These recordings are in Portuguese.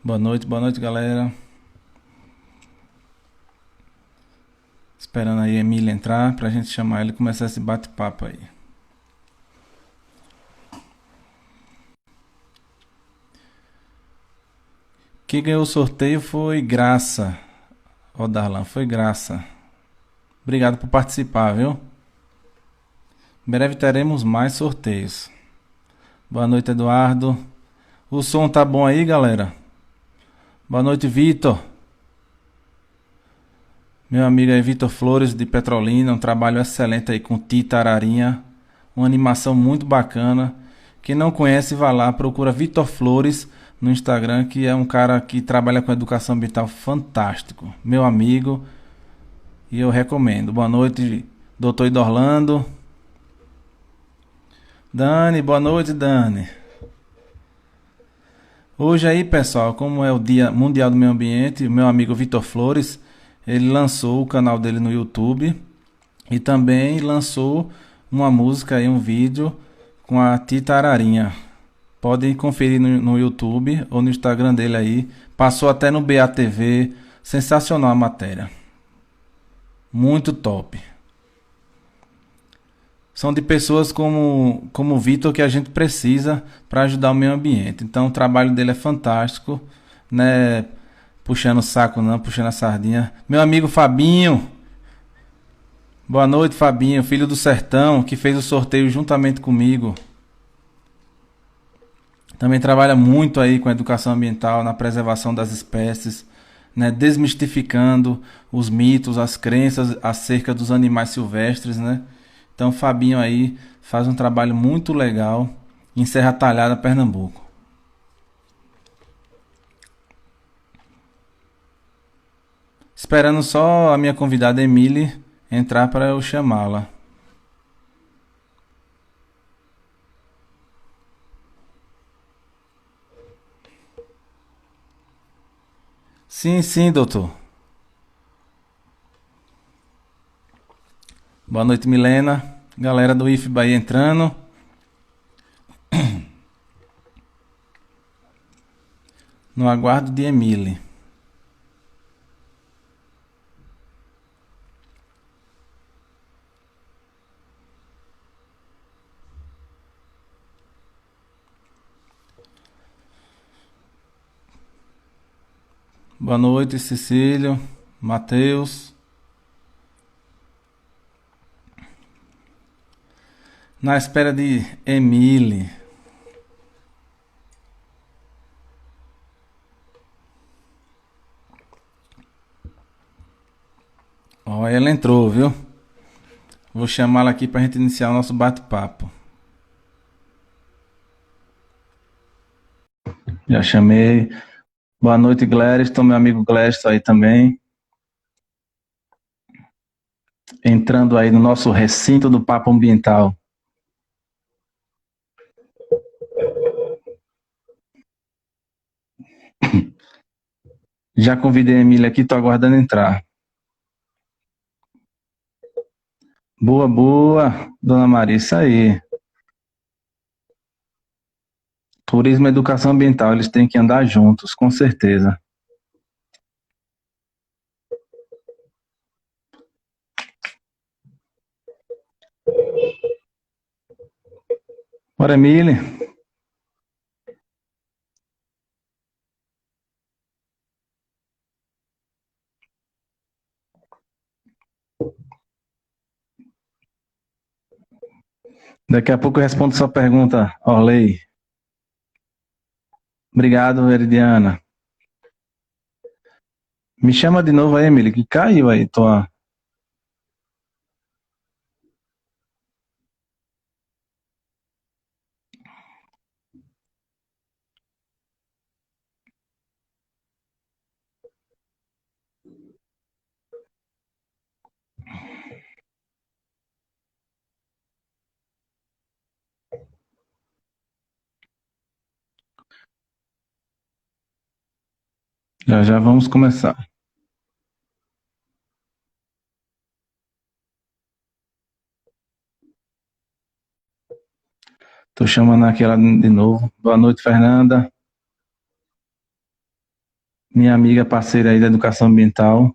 Boa noite, galera. Esperando aí a Emília entrar pra gente chamar ele e começar esse bate-papo aí. Quem ganhou o sorteio foi Graça. Ó, Darlan, foi Graça. Obrigado por participar, viu? Em breve teremos mais sorteios. Boa noite, Eduardo. O som tá bom aí, galera? Boa noite, Vitor. Meu amigo aí, Vitor Flores, de Petrolina. Um trabalho excelente aí com Tita Ararinha. Uma animação muito bacana. Quem não conhece, vá lá, procura Vitor Flores no Instagram, que é um cara que trabalha com educação ambiental fantástico. Meu amigo, e eu recomendo. Boa noite, doutor Idorlando. Dani, boa noite, Dani. Hoje aí, pessoal, como é o Dia Mundial do Meio Ambiente, o meu amigo Vitor Flores, ele lançou o canal dele no YouTube e também lançou uma música aí, um vídeo com a Tita Ararinha. Podem conferir no YouTube ou no Instagram dele aí. Passou até no BATV. Sensacional a matéria. Muito top. São de pessoas como o Vitor que a gente precisa para ajudar o meio ambiente. Então o trabalho dele é fantástico, né? Puxando o saco não, puxando a sardinha. Meu amigo Fabinho, boa noite Fabinho, filho do sertão, que fez o sorteio juntamente comigo. Também trabalha muito aí com a educação ambiental, na preservação das espécies, né? Desmistificando os mitos, as crenças acerca dos animais silvestres, né? Então, o Fabinho aí faz um trabalho muito legal em Serra Talhada, Pernambuco. Esperando só a minha convidada Emily entrar para eu chamá-la. Sim, sim, doutor. Boa noite, Milena. Galera do IFBA aí entrando. No aguardo de Emily. Boa noite, Cecílio, Matheus. Na espera de Emily. Ó, ela entrou, viu? Vou chamá-la aqui pra gente iniciar o nosso bate-papo. Já chamei. Boa noite, Gladyston, meu amigo Gladyston aí também. Entrando aí no nosso recinto do Papo Ambiental. Já convidei a Emília aqui, tô aguardando entrar. Boa, boa, dona Maria, isso aí. Turismo e educação ambiental, eles têm que andar juntos, com certeza. Bora, Emília. Daqui a pouco eu respondo sua pergunta, Orley. Obrigado, Veridiana. Me chama de novo aí, Emília, que caiu aí tua. Já já vamos começar. Tô chamando aquela de novo. Boa noite, Fernanda, minha amiga parceira aí da educação ambiental.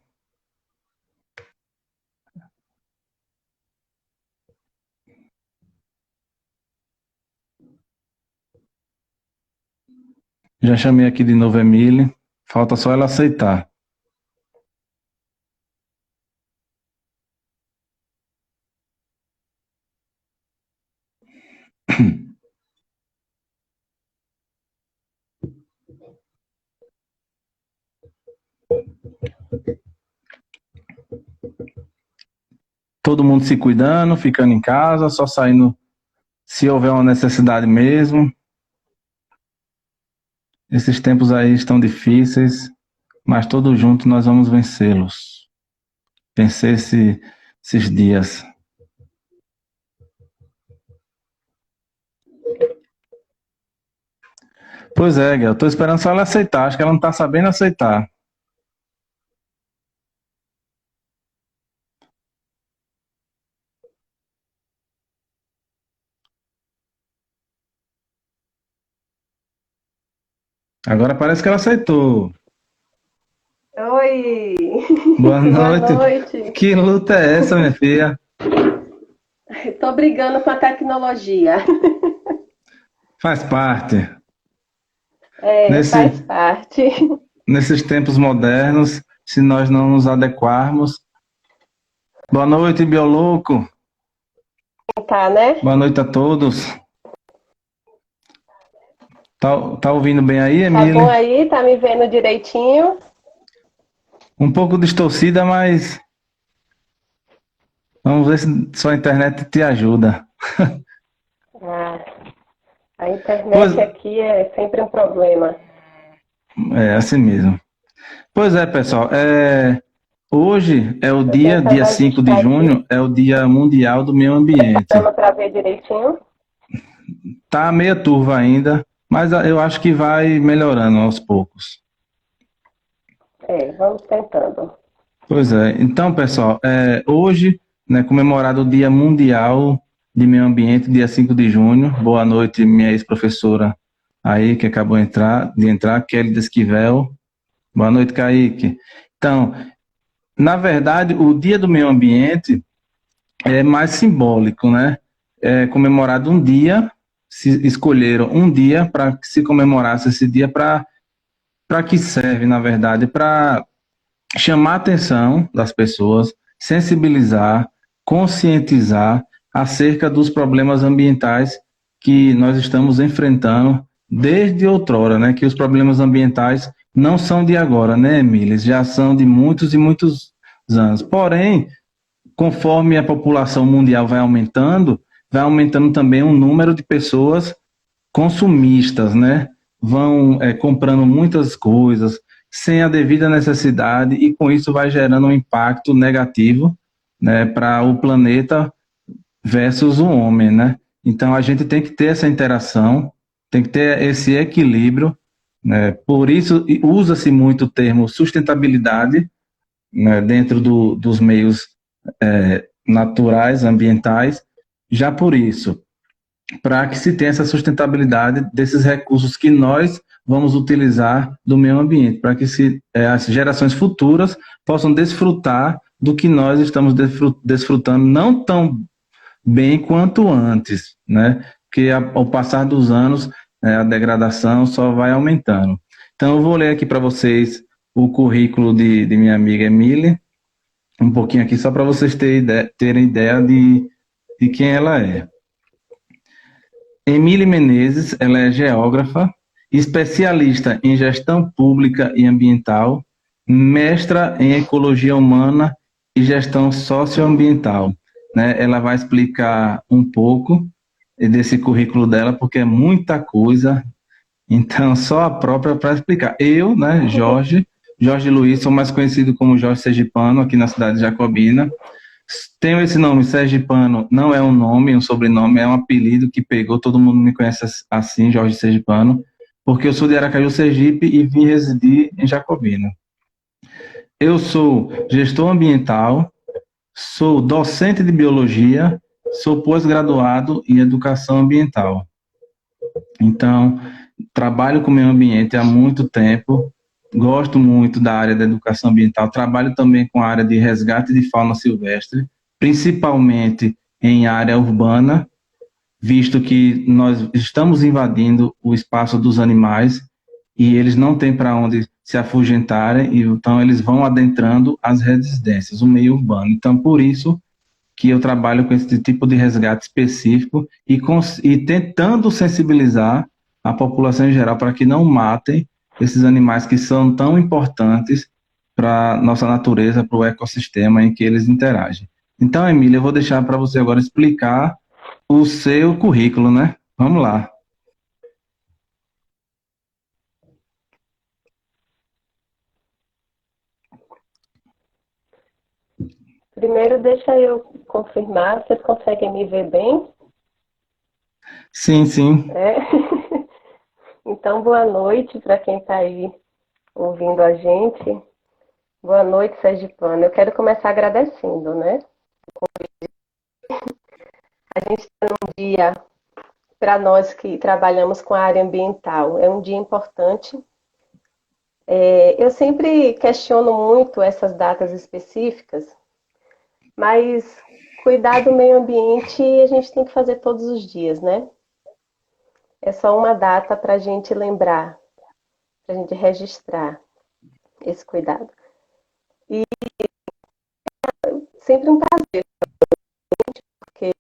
Já chamei aqui de novo a Emily. Falta só ela aceitar. Todo mundo se cuidando, ficando em casa, só saindo se houver uma necessidade mesmo. Esses tempos aí estão difíceis, mas todos juntos nós vamos vencê-los. Vencer esses dias. Pois é, Guel, tô esperando só ela aceitar. Acho que ela não tá sabendo aceitar. Agora parece que ela aceitou. Oi, Boa boa noite. noite. Que luta é essa, minha filha? Tô brigando com a tecnologia. Faz parte. É, faz Nesse, parte. nesses tempos modernos, se nós não nos adequarmos. Boa noite, Bioloco. Tá, né? Boa noite a todos. Tá ouvindo bem aí, Tá bom Emília? aí? Tá me vendo direitinho? Um pouco distorcida, mas vamos ver se sua internet te ajuda. Ah, a Pois internet aqui é sempre um problema. é, assim mesmo. Pois é, pessoal. Hoje é o Tô dia tentando 5 de ajustar aqui. junho, é o Dia Mundial do Meio Ambiente. Dando pra ver direitinho? Tá meia turva ainda, mas eu acho que vai melhorando aos poucos. É, vamos tentando. Pois é. Então, pessoal, hoje, né, comemorado o Dia Mundial de Meio Ambiente, dia 5 de junho. Boa noite, minha ex-professora aí, que acabou de entrar, Kelly Desquivel. Boa noite, Kaique. Então, na verdade, o Dia do Meio Ambiente é mais simbólico, né? É comemorado um dia, se escolheram um dia para que se comemorasse esse dia para que serve, na verdade, para chamar a atenção das pessoas, sensibilizar, conscientizar acerca dos problemas ambientais que nós estamos enfrentando desde outrora, né? Que os problemas ambientais não são de agora, né, Emília? Já são de muitos e muitos anos. Porém, conforme a população mundial vai aumentando também o número de pessoas consumistas, né? Vão comprando muitas coisas sem a devida necessidade e com isso vai gerando um impacto negativo, né, para o planeta versus o homem, né? Então a gente tem que ter essa interação, tem que ter esse equilíbrio, né? Por isso usa-se muito o termo sustentabilidade, né, dentro dos meios naturais, ambientais, já por isso para que se tenha essa sustentabilidade desses recursos que nós vamos utilizar do meio ambiente, para que as gerações futuras possam desfrutar do que nós estamos desfrutando, não tão bem quanto antes, né? Porque ao passar dos anos, a degradação só vai aumentando. Então, eu vou ler aqui para vocês o currículo de minha amiga Emily, um pouquinho aqui, só para vocês terem ideia de quem ela é. Emília Menezes, ela é geógrafa, especialista em gestão pública e ambiental, mestra em ecologia humana e gestão socioambiental, né? Ela vai explicar um pouco desse currículo dela, porque é muita coisa, então só a própria para explicar. Eu, né, Jorge Luiz, sou mais conhecido como Jorge Sergipano, aqui na cidade de Jacobina. Tenho esse nome, Sergipano, não é um nome, um sobrenome, é um apelido que pegou, todo mundo me conhece assim, Jorge Sergipano. porque eu sou de Aracaju, Sergipe e vim residir em Jacobina. Eu sou gestor ambiental, sou docente de biologia, sou pós-graduado em educação ambiental. Então, trabalho com o meio ambiente há muito tempo, gosto muito da área da educação ambiental, trabalho também com a área de resgate de fauna silvestre, principalmente em área urbana, visto que nós estamos invadindo o espaço dos animais e eles não têm para onde se afugentarem, e então eles vão adentrando as residências, o meio urbano. Então, por isso que eu trabalho com esse tipo de resgate específico e tentando sensibilizar a população em geral para que não matem esses animais que são tão importantes para nossa natureza, para o ecossistema em que eles interagem. Então, Emília, eu vou deixar para você agora explicar o seu currículo, né? Vamos lá. Primeiro, deixa eu confirmar, vocês conseguem me ver bem? Sim, sim. É? Então, boa noite para quem está aí ouvindo a gente. Boa noite, Sergipano. Eu quero começar agradecendo, né? A gente está num dia, para nós que trabalhamos com a área ambiental, é um dia importante. Eu sempre questiono muito essas datas específicas, mas cuidar do meio ambiente a gente tem que fazer todos os dias, né? É só uma data para a gente lembrar, para a gente registrar esse cuidado. E sempre um prazer, porque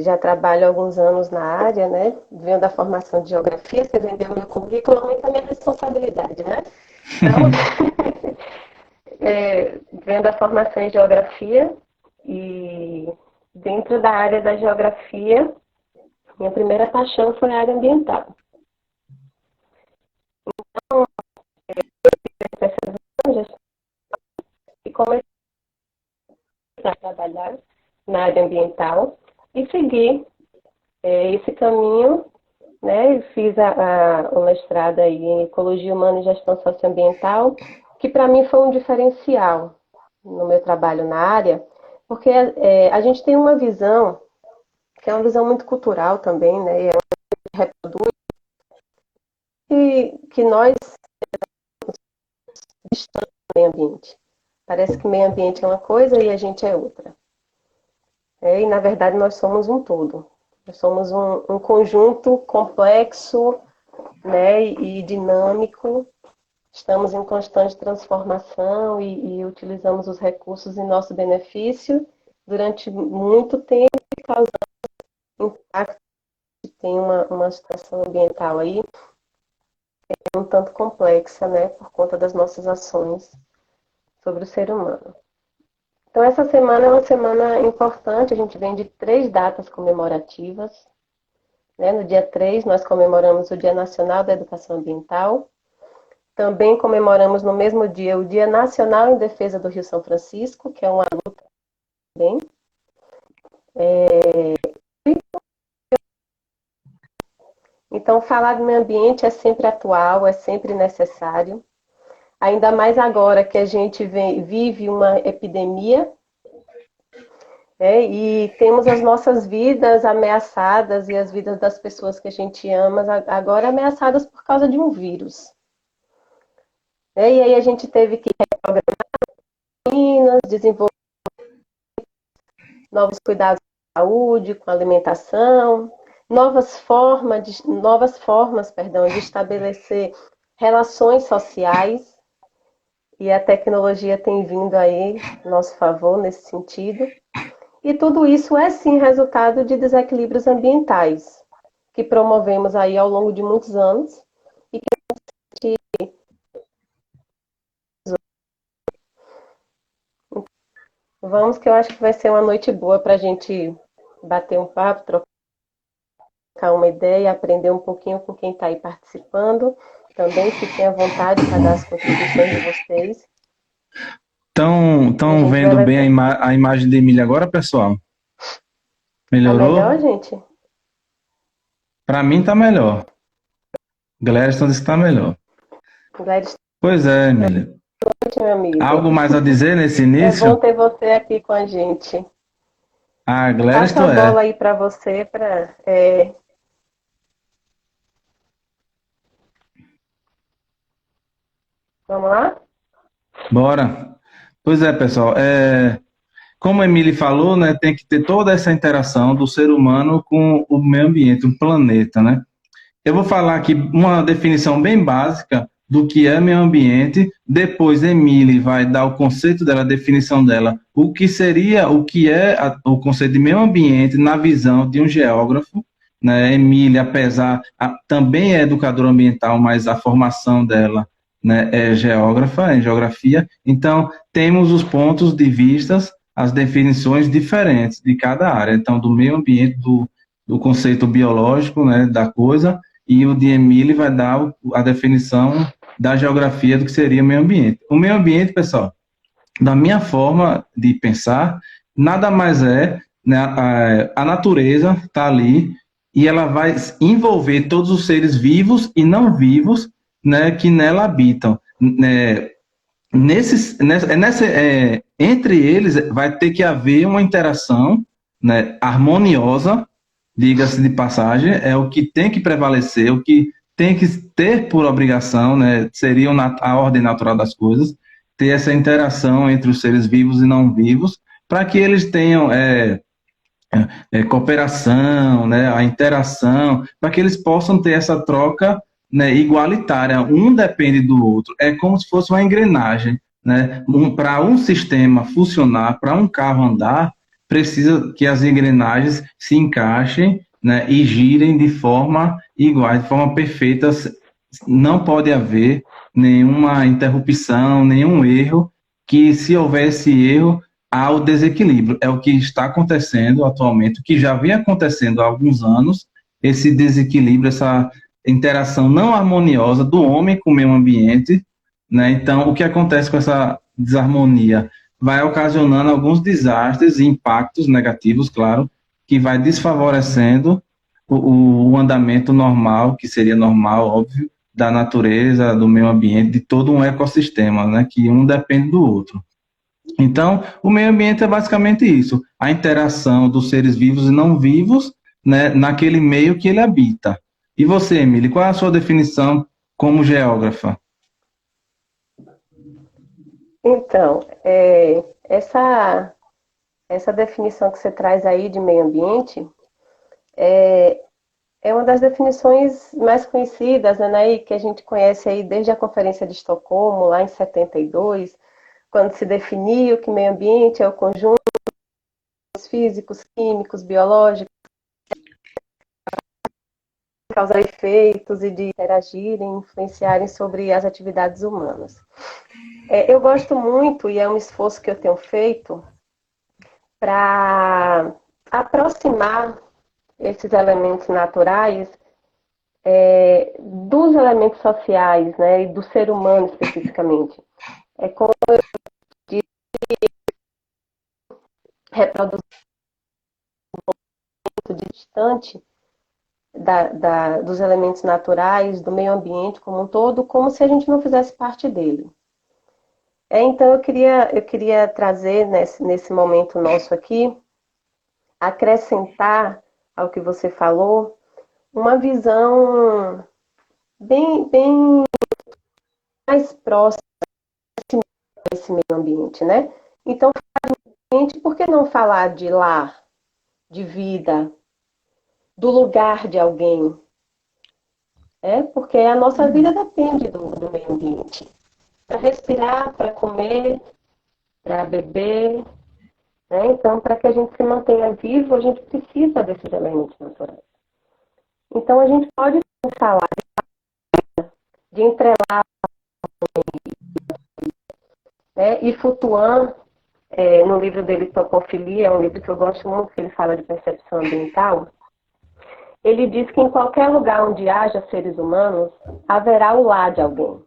já trabalho há alguns anos na área, né? Venho da formação de geografia, você vendeu meu currículo, aumenta a minha responsabilidade, né? Então, venho da formação em geografia e dentro da área da geografia, minha primeira paixão foi a área ambiental. E comecei a trabalhar na área ambiental e segui esse caminho, né? E fiz o mestrado aí em Ecologia Humana e Gestão Socioambiental, que para mim foi um diferencial no meu trabalho na área, porque a gente tem uma visão, que é uma visão muito cultural também, né? E reproduz, que nós estamos no meio ambiente. Parece que meio ambiente é uma coisa e a gente é outra. E, na verdade, nós somos um todo. Nós somos um conjunto complexo, né, e dinâmico. Estamos em constante transformação e utilizamos os recursos em nosso benefício durante muito tempo e causando impacto. Tem uma situação ambiental aí um tanto complexa, né, por conta das nossas ações sobre o ser humano. Então, essa semana é uma semana importante, a gente vem de 3 datas comemorativas. Né? No dia 3, nós comemoramos o Dia Nacional da Educação Ambiental. Também comemoramos no mesmo dia o Dia Nacional em Defesa do Rio São Francisco, que é uma luta também. Então, falar do meio ambiente é sempre atual, é sempre necessário. Ainda mais agora que a gente vive uma epidemia, e temos as nossas vidas ameaçadas e as vidas das pessoas que a gente ama agora ameaçadas por causa de um vírus. E aí a gente teve que reprogramar, desenvolver novos cuidados com a saúde, com a alimentação, novas formas de estabelecer relações sociais, e a tecnologia tem vindo aí a nosso favor nesse sentido. E tudo isso é sim resultado de desequilíbrios ambientais que promovemos aí ao longo de muitos anos e que vamos, que eu acho que vai ser uma noite boa para a gente bater um papo, trocar uma ideia, aprender um pouquinho com quem está aí participando. Também fiquem à vontade para dar as contribuições de vocês. Estão vendo bem a imagem de Emília agora, pessoal? Tá melhor, Melhorou? gente? Para mim tá melhor. Gladstone disse que está melhor. Gladys, Pois é, Emília. meu amigo. Algo mais a dizer nesse É bom início? ter você aqui com a gente. Ah, Passo a Gladstone bola é. aí para você, vamos lá? Bora. Pois é, pessoal. Como a Emily falou, né, tem que ter toda essa interação do ser humano com o meio ambiente, o planeta, né? Eu vou falar aqui uma definição bem básica do que é meio ambiente. Depois, Emily vai dar o conceito dela, a definição dela, o que seria, o que é o conceito de meio ambiente na visão de um geógrafo. Né? Emily, também é educadora ambiental, mas a formação dela, né, é geógrafa, é geografia. Então, temos os pontos de vistas, as definições diferentes de cada área. Então, do meio ambiente, do conceito biológico, né, da coisa, e o de Emile vai dar a definição da geografia do que seria o meio ambiente. O meio ambiente, pessoal, da minha forma de pensar, nada mais é, né, a natureza está ali e ela vai envolver todos os seres vivos e não vivos, né, que nela habitam. Né, entre eles vai ter que haver uma interação, né, harmoniosa, diga-se de passagem, é o que tem que prevalecer, o que tem que ter por obrigação, né, seria a ordem natural das coisas, ter essa interação entre os seres vivos e não vivos, para que eles tenham cooperação, né, a interação, para que eles possam ter essa troca, né, igualitária. Um depende do outro. É como se fosse uma engrenagem. Né? Para um sistema funcionar, para um carro andar, precisa que as engrenagens se encaixem, né, e girem de forma igual, de forma perfeita. Não pode haver nenhuma interrupção, nenhum erro, que se houvesse erro, há o desequilíbrio. É o que está acontecendo atualmente, o que já vem acontecendo há alguns anos, esse desequilíbrio, essa interação não harmoniosa do homem com o meio ambiente, né? Então, o que acontece com essa desarmonia? Vai ocasionando alguns desastres e impactos negativos, claro, que vai desfavorecendo o andamento normal, que seria normal, óbvio, da natureza, do meio ambiente, de todo um ecossistema, né? Que um depende do outro. Então, o meio ambiente é basicamente isso, a interação dos seres vivos e não vivos, né, naquele meio que ele habita. E você, Emily, qual é a sua definição como geógrafa? Então, essa definição que você traz aí de meio ambiente é uma das definições mais conhecidas, né, que a gente conhece aí desde a Conferência de Estocolmo, lá em 72, quando se definiu que meio ambiente é o conjunto dos físicos, químicos, biológicos, de causar efeitos e de interagirem, influenciarem sobre as atividades humanas. Eu gosto muito, e é um esforço que eu tenho feito, para aproximar esses elementos naturais dos elementos sociais, né, e do ser humano especificamente. É como eu disse, reproduzir distante dos elementos naturais, do meio ambiente como um todo, como se a gente não fizesse parte dele. Então eu queria trazer nesse momento nosso aqui, acrescentar ao que você falou, uma visão bem mais próxima desse meio ambiente, né? Então, por que não falar de lar, de vida, do lugar de alguém? Porque a nossa vida depende do meio ambiente. Para respirar, para comer, para beber, né? Então, para que a gente se mantenha vivo, a gente precisa desses elementos naturais. Então, a gente pode falar de entrelar, né? E Foucault, no livro dele, Topofilia, é um livro que eu gosto muito, que ele fala de percepção ambiental, ele diz que em qualquer lugar onde haja seres humanos, haverá o lá de alguém.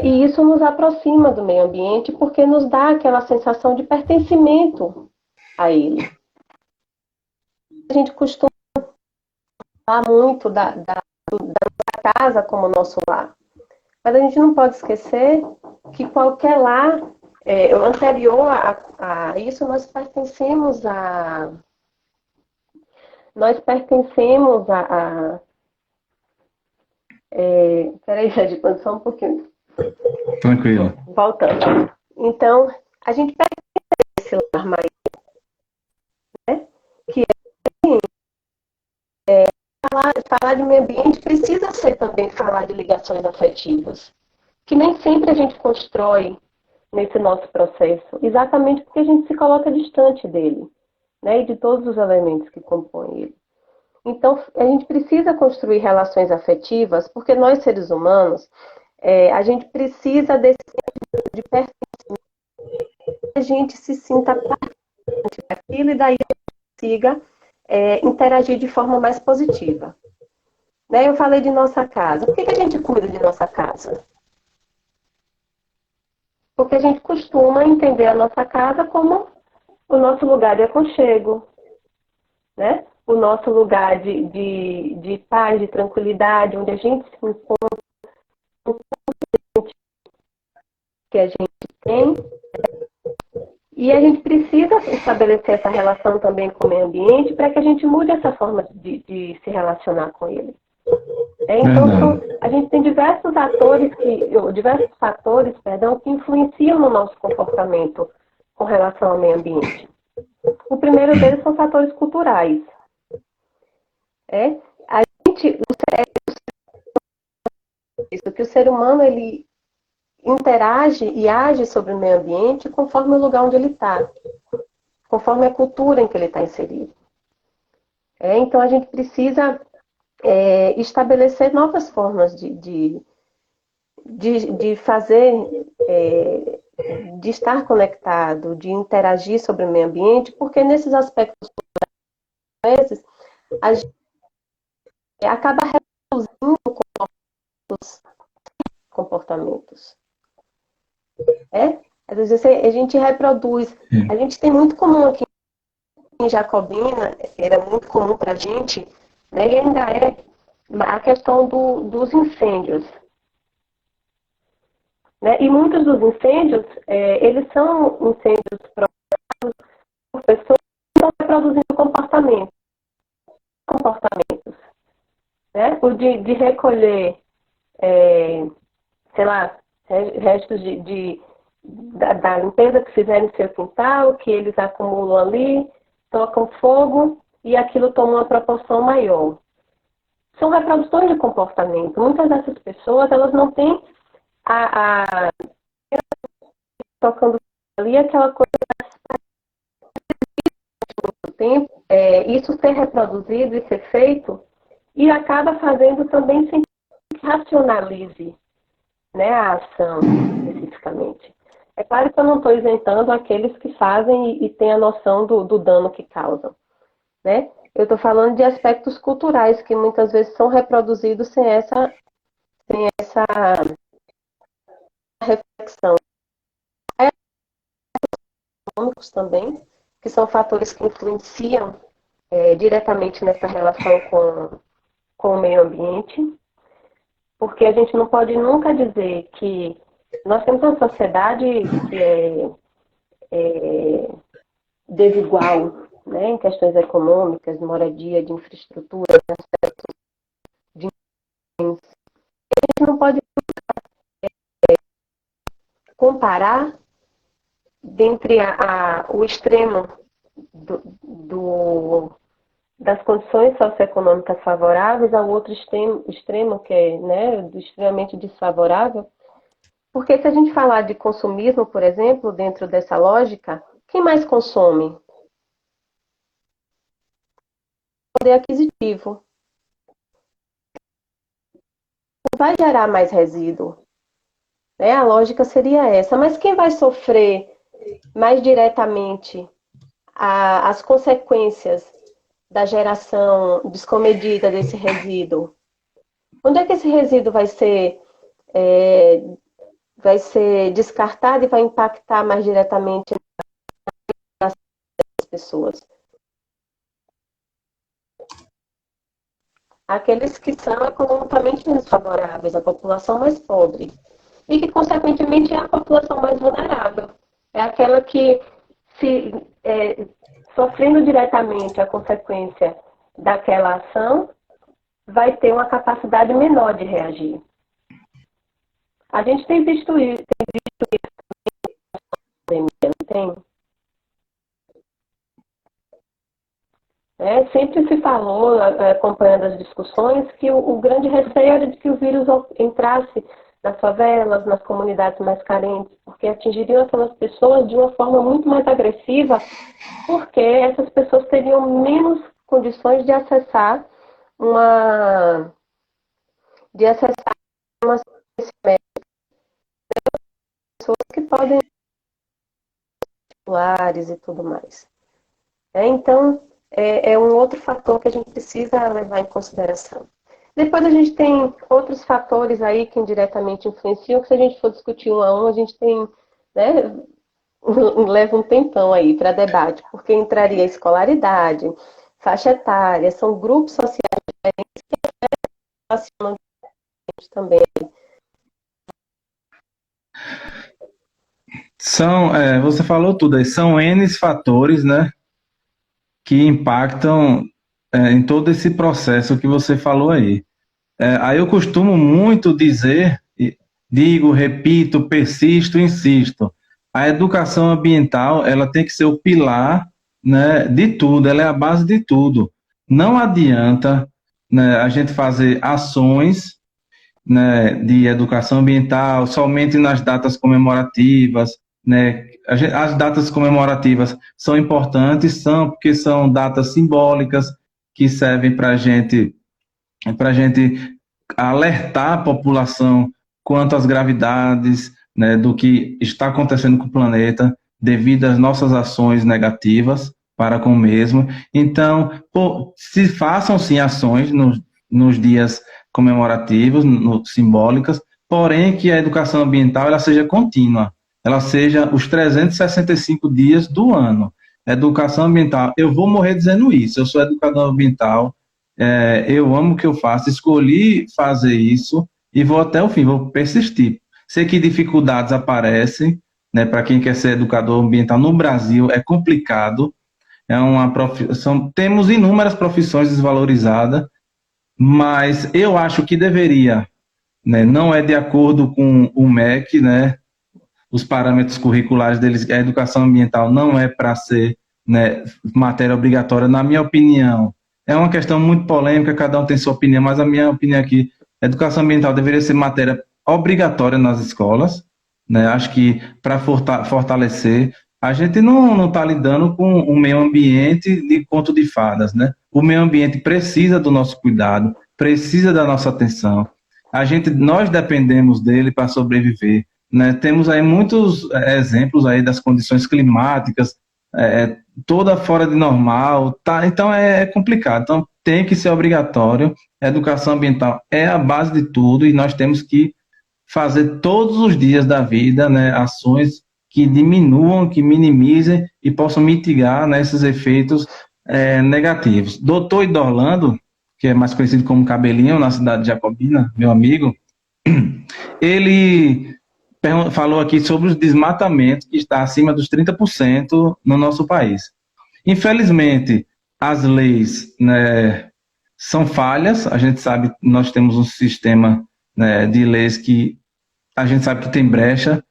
E isso nos aproxima do meio ambiente porque nos dá aquela sensação de pertencimento a ele. A gente costuma falar muito da casa como nosso lar. Mas a gente não pode esquecer que qualquer lar, anterior a isso, peraí, Jade, só um pouquinho. Tranquilo. Voltando. Então, a gente pertence a esse lar mais, né? Que falar de meio ambiente precisa ser também falar de ligações afetivas, que nem sempre a gente constrói nesse nosso processo, exatamente porque a gente se coloca distante dele, né? E de todos os elementos que compõem ele. Então, a gente precisa construir relações afetivas, porque nós, seres humanos, a gente precisa desse de pertencer, que a gente se sinta parte daquilo e daí a gente consiga interagir de forma mais positiva. Né? Eu falei de nossa casa. Por que a gente cuida de nossa casa? Porque a gente costuma entender a nossa casa como o nosso lugar de aconchego, né? O nosso lugar de paz, de tranquilidade, onde a gente se encontra, que a gente tem. E a gente precisa estabelecer essa relação também com o meio ambiente para que a gente mude essa forma de se relacionar com ele. Então, a gente tem diversos fatores, que influenciam no nosso comportamento com relação ao meio ambiente. O primeiro deles são fatores culturais. Que o ser humano ele interage e age sobre o meio ambiente conforme o lugar onde ele está, conforme a cultura em que ele está inserido. Então, a gente precisa estabelecer novas formas de fazer, de estar conectado, de interagir sobre o meio ambiente, porque nesses aspectos, às vezes, a gente acaba reproduzindo comportamentos. Às vezes a gente reproduz. A gente tem muito comum aqui em Jacobina, era muito comum para a gente, né, e ainda é a questão dos incêndios. Né? E muitos dos incêndios, eles são incêndios provocados por pessoas que estão reproduzindo comportamentos. Né? O de recolher, sei lá, restos da limpeza que fizeram em seu quintal, que eles acumulam ali, tocam fogo e aquilo toma uma proporção maior. São reprodutores de comportamento. Muitas dessas pessoas, elas não têm tocando ali aquela coisa do tempo, isso ser reproduzido e ser feito, e acaba fazendo também sem que racionalize, né, a ação especificamente. É claro que eu não estou isentando aqueles que fazem e têm a noção do dano que causam. Né? Eu estou falando de aspectos culturais que muitas vezes são reproduzidos sem essa reflexão. Econômicos também, que são fatores que influenciam diretamente nessa relação com o meio ambiente, porque a gente não pode nunca dizer que nós temos uma sociedade que é desigual, né, em questões econômicas, de moradia, de infraestrutura, de a gente não pode comparar dentre o extremo das condições socioeconômicas favoráveis ao outro extremo que é, né, extremamente desfavorável. Porque se a gente falar de consumismo, por exemplo, dentro dessa lógica, quem mais consome? Poder aquisitivo. Vai gerar mais resíduo. Né? A lógica seria essa. Mas quem vai sofrer mais diretamente as consequências da geração descomedida desse resíduo? Onde é que esse resíduo vai ser descartado e vai impactar mais diretamente nas pessoas? aqueles que são economicamente menos favoráveis, a população mais pobre. E que, consequentemente, é a população mais vulnerável. É aquela que, se, sofrendo diretamente a consequência daquela ação, vai ter uma capacidade menor de reagir. A gente tem visto isso, não tem? Sempre se falou, acompanhando as discussões, que o grande receio era de que o vírus entrasse nas favelas, nas comunidades mais carentes, porque atingiriam aquelas pessoas de uma forma muito mais agressiva, porque essas pessoas teriam menos condições de acessar uma pessoas que podem e tudo mais. Então, é um outro fator que a gente precisa levar em consideração. Depois a gente tem outros fatores aí que indiretamente influenciam, que se a gente for discutir um a um, a gente tem, né, leva um tempão aí para debate, porque entraria a escolaridade, faixa etária, são grupos sociais diferentes que relacionam também. Você falou tudo aí, são N fatores, né, que impactam em todo esse processo que você falou aí. Aí eu costumo muito dizer, digo, repito, persisto, insisto, a educação ambiental, ela tem que ser o pilar, né, de tudo, ela é a base de tudo. Não adianta, né, a gente fazer ações, né, de educação ambiental somente nas datas comemorativas, né? As datas comemorativas são importantes, porque são datas simbólicas que servem para gente alertar a população quanto às gravidades, né, do que está acontecendo com o planeta devido às nossas ações negativas para com o mesmo. Então, se façam sim ações nos dias comemorativos, simbólicas, porém que a educação ambiental ela seja contínua, ela seja os 365 dias do ano. Educação ambiental, eu vou morrer dizendo isso, eu sou educador ambiental, eu amo o que eu faço, escolhi fazer isso e vou até o fim, vou persistir. Sei que dificuldades aparecem, né, para quem quer ser educador ambiental no Brasil, é complicado, temos inúmeras profissões desvalorizadas, mas eu acho que deveria, né, não é de acordo com o MEC, né, os parâmetros curriculares deles, a educação ambiental não é para ser, né, matéria obrigatória, na minha opinião. É uma questão muito polêmica, cada um tem sua opinião, mas a minha opinião aqui, a educação ambiental deveria ser matéria obrigatória nas escolas, né? Acho que para fortalecer, a gente não está lidando com o meio ambiente de conto de fadas, né? O meio ambiente precisa do nosso cuidado, precisa da nossa atenção. Nós dependemos dele para sobreviver, né? Temos aí muitos exemplos aí das condições climáticas, toda fora de normal, tá? Então é complicado. Então tem que ser obrigatório. A educação ambiental é a base de tudo e nós temos que fazer todos os dias da vida, né, ações que diminuam, que minimizem e possam mitigar, né, esses efeitos negativos. Doutor Idorlando, que é mais conhecido como Cabelinho, na cidade de Jacobina, meu amigo, ele falou aqui sobre os desmatamentos que está acima dos 30% no nosso país. Infelizmente, as leis, né, são falhas, a gente sabe, nós temos um sistema, né, de leis que a gente sabe que tem brecha,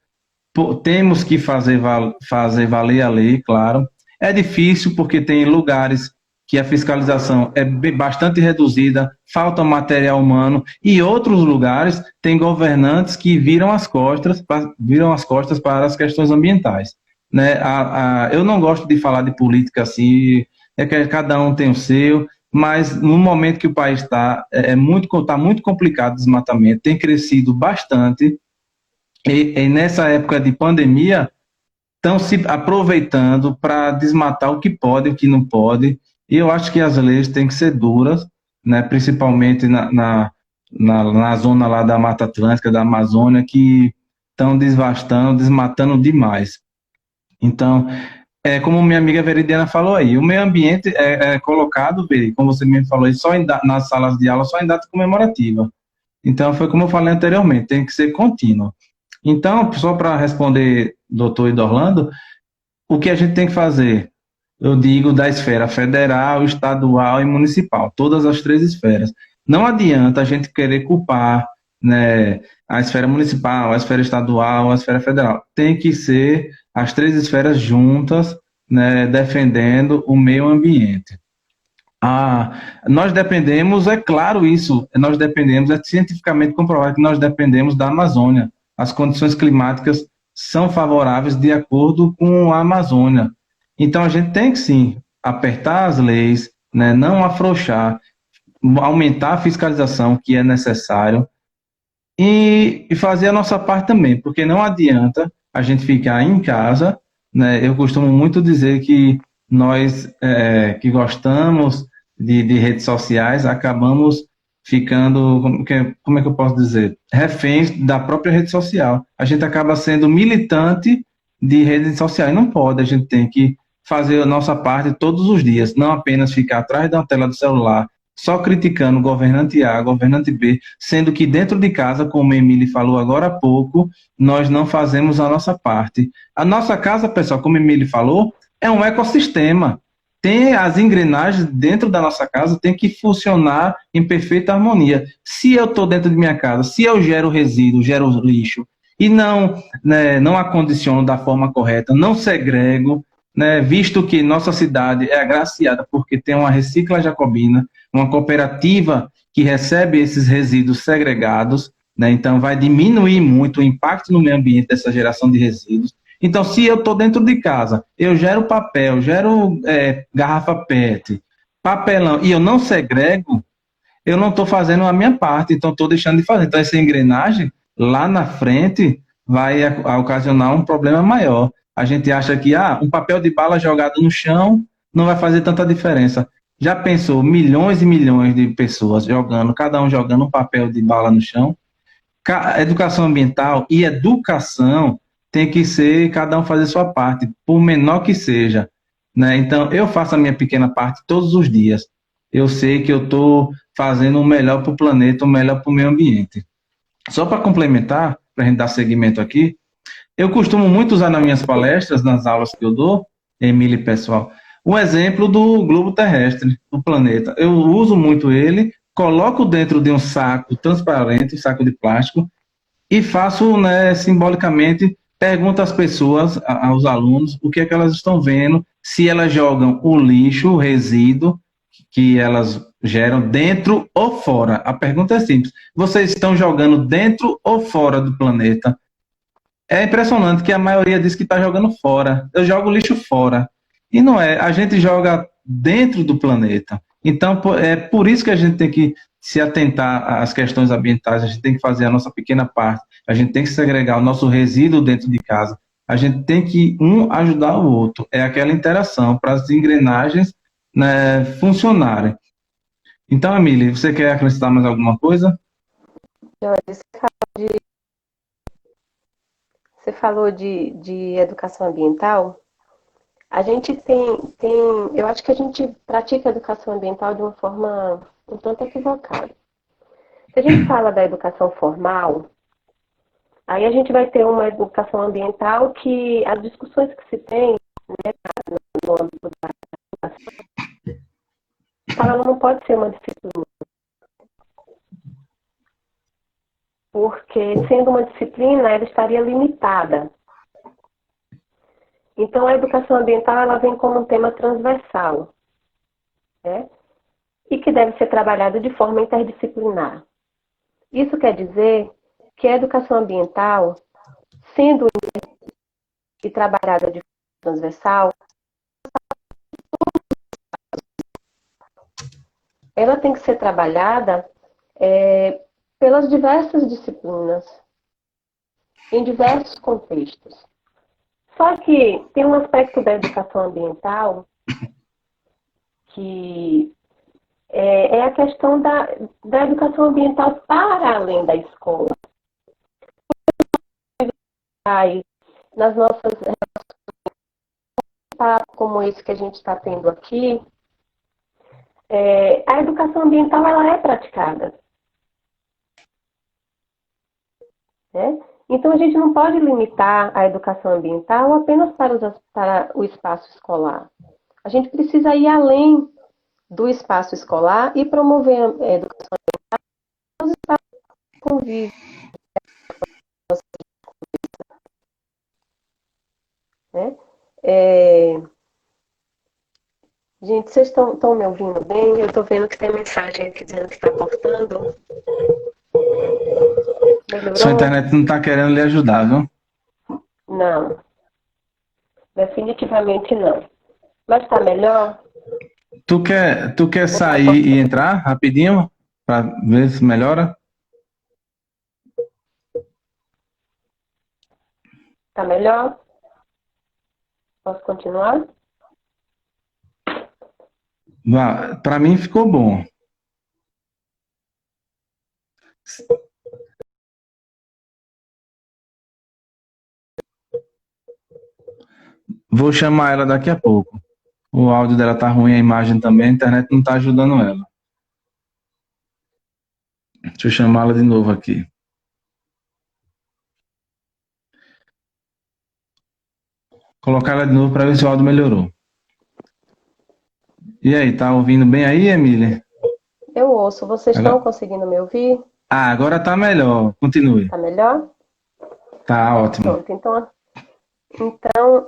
temos que fazer valer a lei, claro. É difícil porque tem lugares que a fiscalização é bastante reduzida, falta material humano, e outros lugares tem governantes que viram as costas para as questões ambientais. Né? Eu não gosto de falar de política assim, que cada um tem o seu, mas no momento que o país está, tá muito complicado o desmatamento, tem crescido bastante, e nessa época de pandemia, estão se aproveitando para desmatar o que pode e o que não pode, e eu acho que as leis têm que ser duras, né, principalmente na zona lá da Mata Atlântica, da Amazônia, que estão desmatando demais. Então, É como minha amiga Veridiana falou aí, o meio ambiente é colocado, Veri, como você mesmo falou aí, só nas salas de aula, só em data comemorativa. Então, foi como eu falei anteriormente, tem que ser contínuo. Então, só para responder, doutor Idorlando, o que a gente tem que fazer? Eu digo da esfera federal, estadual e municipal, todas as três esferas. Não adianta a gente querer culpar, né, a esfera municipal, a esfera estadual, a esfera federal. Tem que ser as três esferas juntas, né, defendendo o meio ambiente. Ah, nós dependemos, é claro isso, nós dependemos, é cientificamente comprovado que nós dependemos da Amazônia. As condições climáticas são favoráveis de acordo com a Amazônia. Então a gente tem que sim apertar as leis, né, não afrouxar, aumentar a fiscalização que é necessário e fazer a nossa parte também, porque não adianta a gente ficar em casa, né? Eu costumo muito dizer que nós que gostamos de redes sociais acabamos ficando, como é que eu posso dizer, reféns da própria rede social. A gente acaba sendo militante de redes sociais. Não pode, a gente tem que fazer a nossa parte todos os dias, não apenas ficar atrás da tela do celular só criticando o governante A, governante B, sendo que dentro de casa, como a Emília falou agora há pouco, nós não fazemos a nossa parte. A nossa casa, pessoal, como a Emília falou, é um ecossistema. Tem as engrenagens dentro da nossa casa, tem que funcionar em perfeita harmonia. Se eu estou dentro de minha casa, se eu gero resíduo, gero lixo, e não, né, não acondiciono da forma correta, não segrego, né, visto que nossa cidade é agraciada porque tem uma recicla jacobina, uma cooperativa que recebe esses resíduos segregados, né, então vai diminuir muito o impacto no meio ambiente dessa geração de resíduos. Então, se eu estou dentro de casa, eu gero papel, gero garrafa PET, papelão, e eu não segrego, eu não estou fazendo a minha parte, então estou deixando de fazer. Então, essa engrenagem, lá na frente, vai ocasionar um problema maior. A gente acha que um papel de bala jogado no chão não vai fazer tanta diferença. Já pensou milhões e milhões de pessoas jogando, cada um jogando um papel de bala no chão? Educação ambiental e educação tem que ser cada um fazer sua parte, por menor que seja, né? Então, eu faço a minha pequena parte todos os dias. Eu sei que eu estou fazendo o melhor para o planeta, o melhor para o meio ambiente. Só para complementar, para a gente dar seguimento aqui, eu costumo muito usar nas minhas palestras, nas aulas que eu dou, Emília e pessoal, o exemplo do globo terrestre, do planeta. Eu uso muito ele, coloco dentro de um saco transparente, um saco de plástico, e faço, né, simbolicamente, pergunto às pessoas, aos alunos, o que é que elas estão vendo, se elas jogam o lixo, o resíduo que elas geram dentro ou fora. A pergunta é simples. Vocês estão jogando dentro ou fora do planeta? É impressionante que a maioria diz que está jogando fora. Eu jogo lixo fora. E não é. A gente joga dentro do planeta. Então, é por isso que a gente tem que se atentar às questões ambientais. A gente tem que fazer a nossa pequena parte. A gente tem que segregar o nosso resíduo dentro de casa. A gente tem que um ajudar o outro. É aquela interação para as engrenagens, né, funcionarem. Então, Emília, você quer acrescentar mais alguma coisa? Você falou de educação ambiental. A gente tem, eu acho que a gente pratica educação ambiental de uma forma um tanto equivocada. Se a gente fala da educação formal, aí a gente vai ter uma educação ambiental que as discussões que se tem, né, no âmbito da educação, ela não pode ser uma disciplina, porque sendo uma disciplina, ela estaria limitada. Então, a educação ambiental ela vem como um tema transversal, né? E que deve ser trabalhado de forma interdisciplinar. Isso quer dizer que a educação ambiental, sendo e trabalhada de forma transversal, ela tem que ser trabalhada pelas diversas disciplinas, em diversos contextos. Só que tem um aspecto da educação ambiental que é a questão da educação ambiental para além da escola. Nas nossas bate-papo como esse que a gente está tendo aqui, a educação ambiental ela é praticada, né? Então, a gente não pode limitar a educação ambiental apenas para o espaço escolar. A gente precisa ir além do espaço escolar e promover a educação nos espaços de convívio, né? Gente, vocês estão me ouvindo bem? Eu estou vendo que tem mensagem aqui dizendo que está cortando. Sua Melhorou? internet não tá querendo lhe ajudar, viu? Não, definitivamente não. Mas está melhor? Tu quer Ou está sair e cortando? entrar rapidinho para ver se melhora? Está melhor? Posso continuar? Para mim ficou bom. Vou chamar ela daqui a pouco. O áudio dela tá ruim, a imagem também, a internet não tá ajudando ela. Deixa eu chamá-la de novo aqui. Colocar ela de novo para ver se o áudio melhorou. E aí, tá ouvindo bem aí, Emília? Eu ouço. Vocês estão Agora... conseguindo me ouvir? Ah, agora tá melhor. Continue. Está melhor? Tá ótimo. Pronto. Então,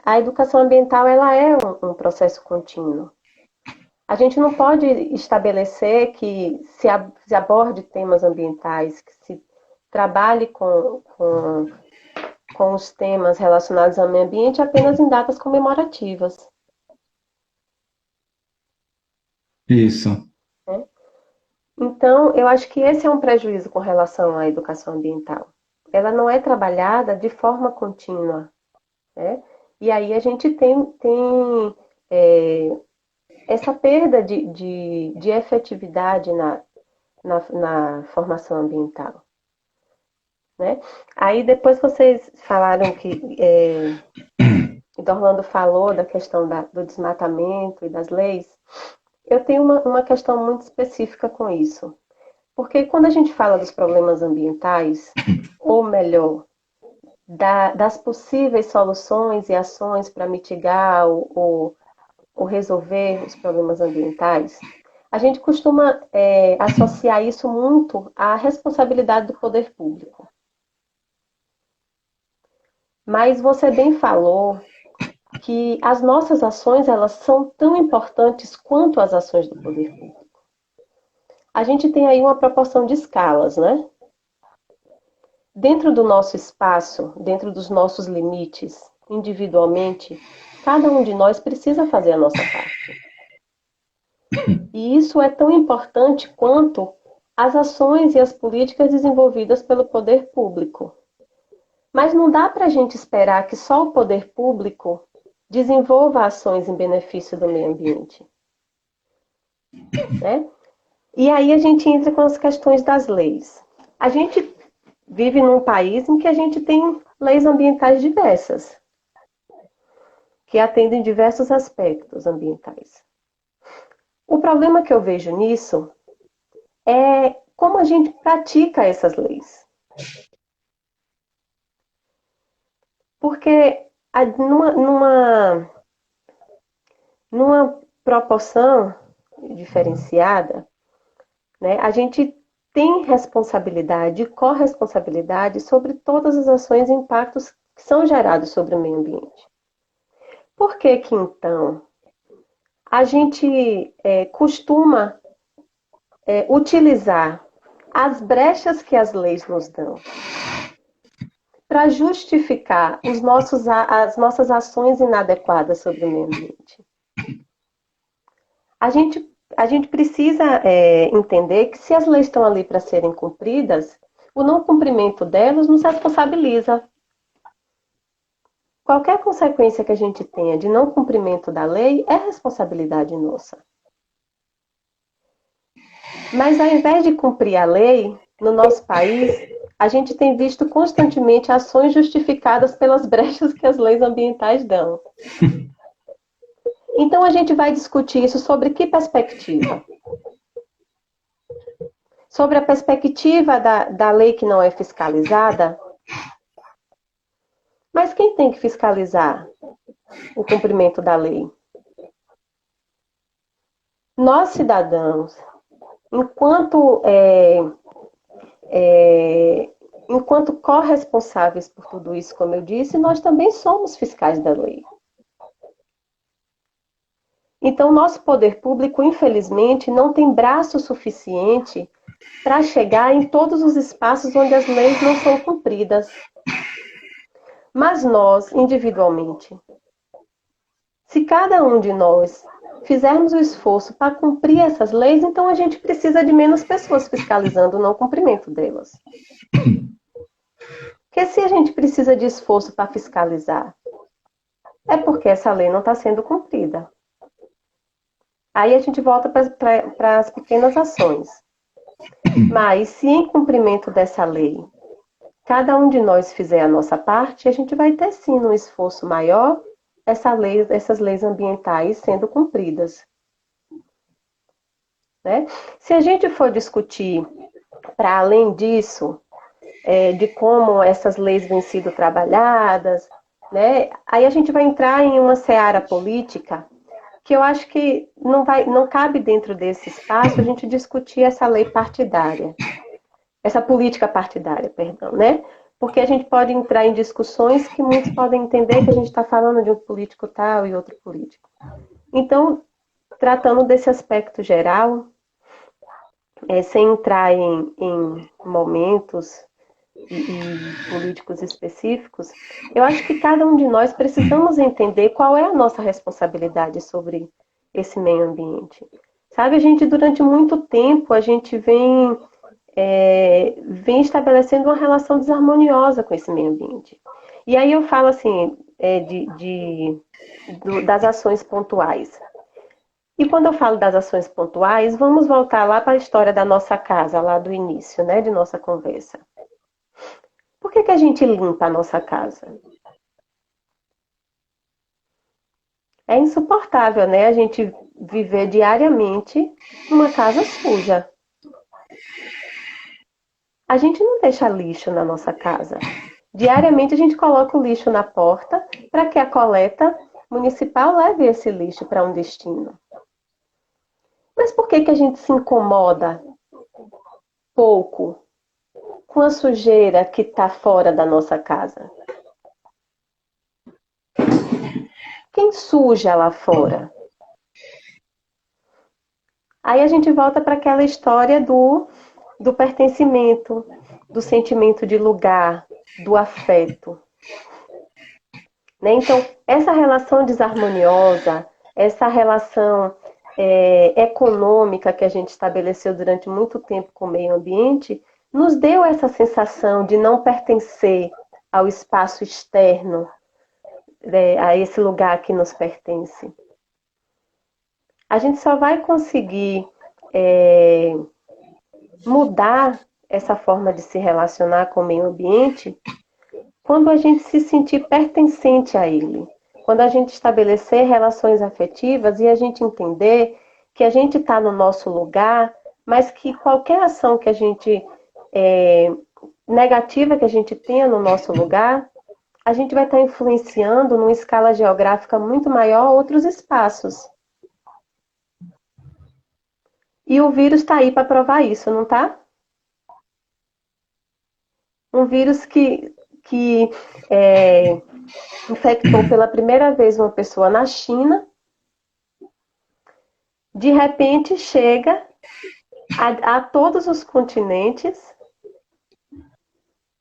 a educação ambiental ela é um processo contínuo. A gente não pode estabelecer que se aborde temas ambientais, que se trabalhe com os temas relacionados ao meio ambiente apenas em datas comemorativas, Isso. né? Então, eu acho que esse é um prejuízo com relação à educação ambiental. Ela não é trabalhada de forma contínua, né? E aí a gente tem essa perda de efetividade na formação ambiental, né? Aí depois vocês falaram que Orlando falou da questão do desmatamento e das leis. Eu tenho uma questão muito específica com isso. Porque quando a gente fala dos problemas ambientais, ou melhor, das possíveis soluções e ações para mitigar ou resolver os problemas ambientais, a gente costuma associar isso muito à responsabilidade do poder público. Mas você bem falou que as nossas ações elas são tão importantes quanto as ações do poder público. A gente tem aí uma proporção de escalas, né? Dentro do nosso espaço, dentro dos nossos limites, individualmente, cada um de nós precisa fazer a nossa parte. E isso é tão importante quanto as ações e as políticas desenvolvidas pelo poder público. Mas não dá para a gente esperar que só o poder público desenvolva ações em benefício do meio ambiente, né? E aí a gente entra com as questões das leis. A gente vive num país em que a gente tem leis ambientais diversas, que atendem diversos aspectos ambientais. O problema que eu vejo nisso é como a gente pratica essas leis. Porque numa proporção diferenciada, né, a gente tem responsabilidade e corresponsabilidade sobre todas as ações e impactos que são gerados sobre o meio ambiente. Por que que, então, a gente costuma utilizar as brechas que as leis nos dão para justificar as nossas ações inadequadas sobre o meio ambiente? A gente precisa entender que se as leis estão ali para serem cumpridas, o não cumprimento delas nos responsabiliza. Qualquer consequência que a gente tenha de não cumprimento da lei é responsabilidade nossa. Mas ao invés de cumprir a lei, no nosso país, a gente tem visto constantemente ações justificadas pelas brechas que as leis ambientais dão. Então, a gente vai discutir isso sobre que perspectiva? Sobre a perspectiva da lei que não é fiscalizada, mas quem tem que fiscalizar o cumprimento da lei? Nós, cidadãos, enquanto enquanto corresponsáveis por tudo isso, como eu disse, nós também somos fiscais da lei. Então, nosso poder público, infelizmente, não tem braço suficiente para chegar em todos os espaços onde as leis não são cumpridas. Mas nós, individualmente, se cada um de nós fizermos o esforço para cumprir essas leis, então a gente precisa de menos pessoas fiscalizando o não cumprimento delas. Porque se a gente precisa de esforço para fiscalizar, é porque essa lei não está sendo cumprida. Aí a gente volta para as pequenas ações. Mas se em cumprimento dessa lei, cada um de nós fizer a nossa parte, a gente vai ter sim um esforço maior essas leis ambientais sendo cumpridas. Né? Se a gente for discutir, para além disso, de como essas leis vêm sido trabalhadas, né? Aí a gente vai entrar em uma seara política que eu acho que não cabe dentro desse espaço a gente discutir essa lei partidária, essa política partidária, perdão, né? Porque a gente pode entrar em discussões que muitos podem entender que a gente está falando de um político tal e outro político. Então, tratando desse aspecto geral, sem entrar em momentos e políticos específicos, eu acho que cada um de nós precisamos entender qual é a nossa responsabilidade sobre esse meio ambiente. Sabe, a gente, durante muito tempo, a gente vem estabelecendo uma relação desarmoniosa com esse meio ambiente. E aí eu falo assim, das ações pontuais. E quando eu falo das ações pontuais, vamos voltar lá para a história da nossa casa, lá do início, né, de nossa conversa. Por que a gente limpa a nossa casa? É insuportável, né, a gente viver diariamente numa casa suja. A gente não deixa lixo na nossa casa. Diariamente a gente coloca o lixo na porta para que a coleta municipal leve esse lixo para um destino. Mas por que a gente se incomoda pouco com a sujeira que está fora da nossa casa? Quem suja lá fora? Aí a gente volta para aquela história do pertencimento, do sentimento de lugar, do afeto. Né? Então, essa relação desarmoniosa, essa relação econômica que a gente estabeleceu durante muito tempo com o meio ambiente, nos deu essa sensação de não pertencer ao espaço externo, a esse lugar que nos pertence. A gente só vai conseguir mudar essa forma de se relacionar com o meio ambiente quando a gente se sentir pertencente a ele. Quando a gente estabelecer relações afetivas e a gente entender que a gente está no nosso lugar, mas que qualquer ação que a gente negativa que a gente tenha no nosso lugar, a gente vai estar influenciando numa escala geográfica muito maior outros espaços. E o vírus está aí para provar isso, não está? Um vírus que infectou pela primeira vez uma pessoa na China, de repente chega a todos os continentes,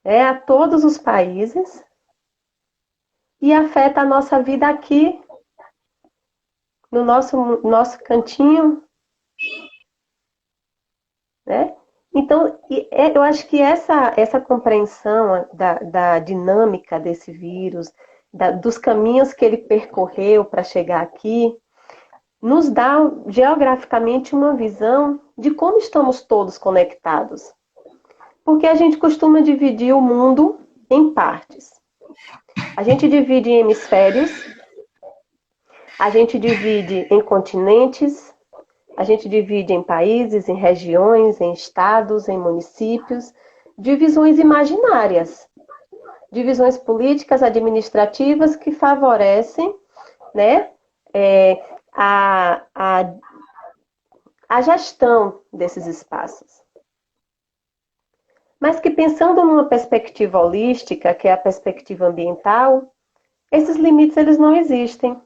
a todos os países, e afeta a nossa vida aqui, no nosso cantinho. Né? Então, eu acho que essa compreensão da dinâmica desse vírus, dos caminhos que ele percorreu para chegar aqui, nos dá geograficamente uma visão de como estamos todos conectados. Porque a gente costuma dividir o mundo em partes. A gente divide em hemisférios, a gente divide em continentes, a gente divide em países, em regiões, em estados, em municípios, divisões imaginárias, divisões políticas, administrativas que favorecem, né, a gestão desses espaços. Mas que pensando numa perspectiva holística, que é a perspectiva ambiental, esses limites eles não existem.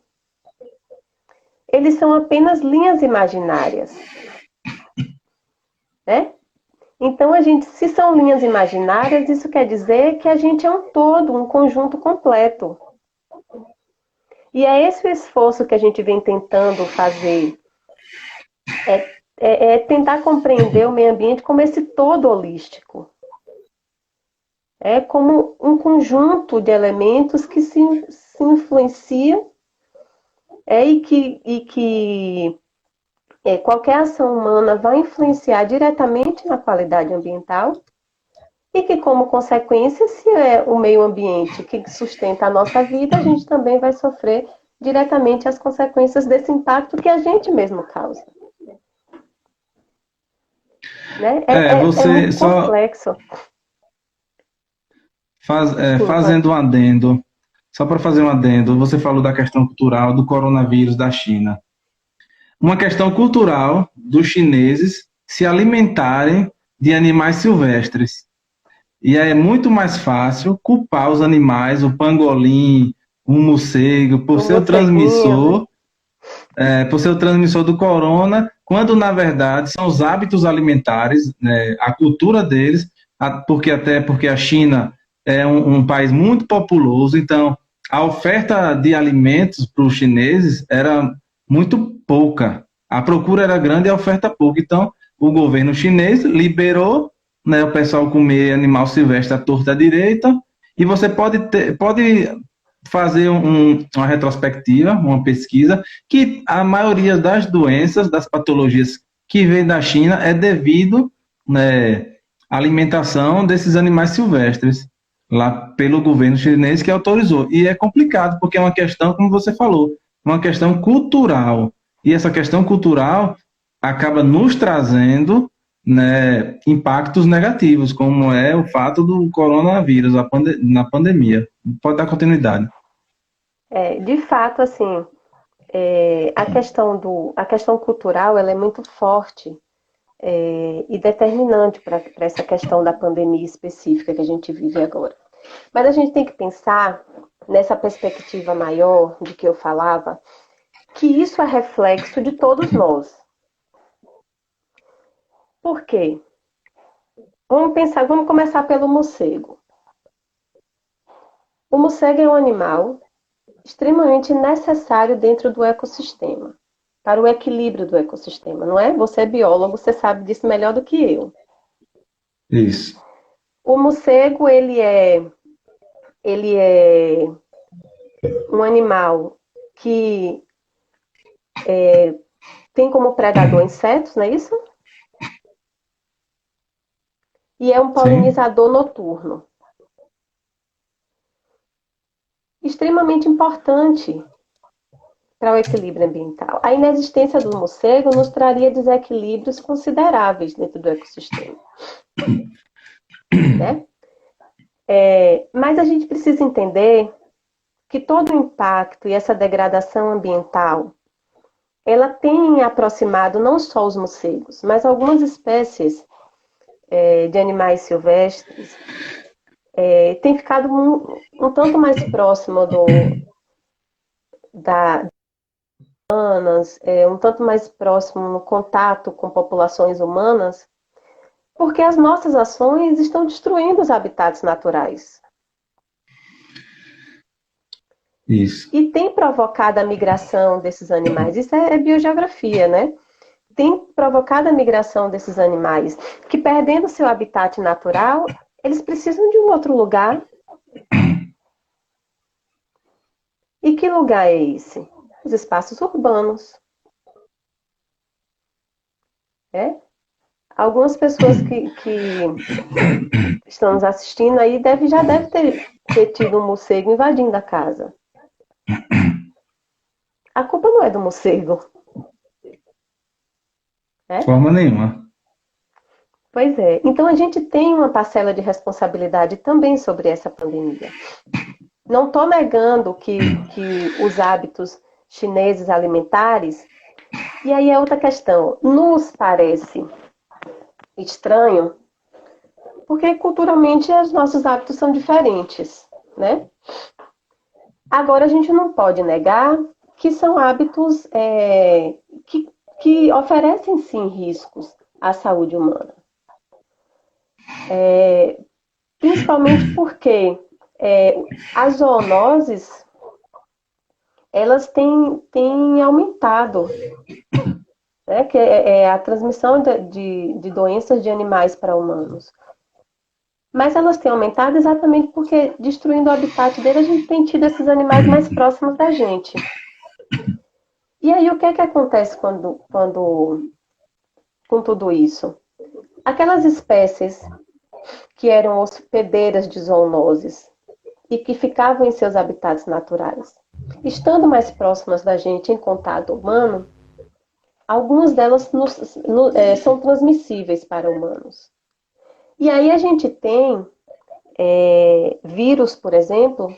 Eles são apenas linhas imaginárias, né? Então, se são linhas imaginárias, isso quer dizer que a gente é um todo, um conjunto completo. E é esse o esforço que a gente vem tentando fazer, é tentar compreender o meio ambiente como esse todo holístico. É como um conjunto de elementos que se influenciam e que qualquer ação humana vai influenciar diretamente na qualidade ambiental e que, como consequência, se é o meio ambiente que sustenta a nossa vida, a gente também vai sofrer diretamente as consequências desse impacto que a gente mesmo causa. Né? É Você muito só complexo. Sim, fazendo um adendo, só para fazer um adendo, você falou da questão cultural do coronavírus da China. Uma questão cultural dos chineses se alimentarem de animais silvestres. E é muito mais fácil culpar os animais, o pangolim, o morcego, o morceguinho, né? por ser o transmissor do corona, quando na verdade são os hábitos alimentares, né, a cultura deles, porque a China é um país muito populoso, então a oferta de alimentos para os chineses era muito pouca. A procura era grande e a oferta pouca. Então, o governo chinês liberou, né, o pessoal comer animal silvestre à torta à direita, e você pode fazer uma retrospectiva, uma pesquisa, que a maioria das doenças, das patologias que vem da China é devido, né, à alimentação desses animais silvestres, lá pelo governo chinês que autorizou. E é complicado, porque é uma questão, como você falou, uma questão cultural. E essa questão cultural acaba nos trazendo, né, impactos negativos, como é o fato do coronavírus na pandemia. Pode dar continuidade. De fato, assim, a questão cultural ela é muito forte e determinante para essa questão da pandemia específica que a gente vive agora. Mas a gente tem que pensar nessa perspectiva maior de que eu falava, que isso é reflexo de todos nós. Por quê? Vamos começar pelo morcego. O morcego é um animal extremamente necessário dentro do ecossistema, para o equilíbrio do ecossistema, não é? Você é biólogo, você sabe disso melhor do que eu. Isso. O morcego, ele é um animal que tem como predador insetos, não é isso? E é um Sim. polinizador noturno. Extremamente importante para o equilíbrio ambiental. A inexistência do morcego nos traria desequilíbrios consideráveis dentro do ecossistema, né? Mas a gente precisa entender que todo o impacto e essa degradação ambiental, ela tem aproximado não só os morcegos, mas algumas espécies de animais silvestres tem ficado um tanto mais próximo da humanas, um tanto mais próximo no contato com populações humanas, porque as nossas ações estão destruindo os habitats naturais. Isso. E tem provocado a migração desses animais. Isso é biogeografia, né? Tem provocado a migração desses animais, que perdendo seu habitat natural, eles precisam de um outro lugar. E que lugar é esse? Os espaços urbanos. Né? Algumas pessoas que estão nos assistindo aí já deve ter tido um morcego invadindo a casa. A culpa não é do morcego, né? Forma nenhuma. Pois é. Então a gente tem uma parcela de responsabilidade também sobre essa pandemia. Não estou negando que os hábitos chineses alimentares, e aí é outra questão, nos parece estranho, porque culturalmente os nossos hábitos são diferentes, né? Agora a gente não pode negar que são hábitos que oferecem sim riscos à saúde humana. Principalmente porque as zoonoses elas têm aumentado, né? Que é a transmissão de doenças de animais para humanos. Mas elas têm aumentado exatamente porque, destruindo o habitat dele, a gente tem tido esses animais mais próximos da gente. E aí, o que é que acontece com tudo isso? Aquelas espécies que eram hospedeiras de zoonoses e que ficavam em seus habitats naturais, estando mais próximas da gente em contato humano, algumas delas são transmissíveis para humanos. E aí a gente tem vírus, por exemplo,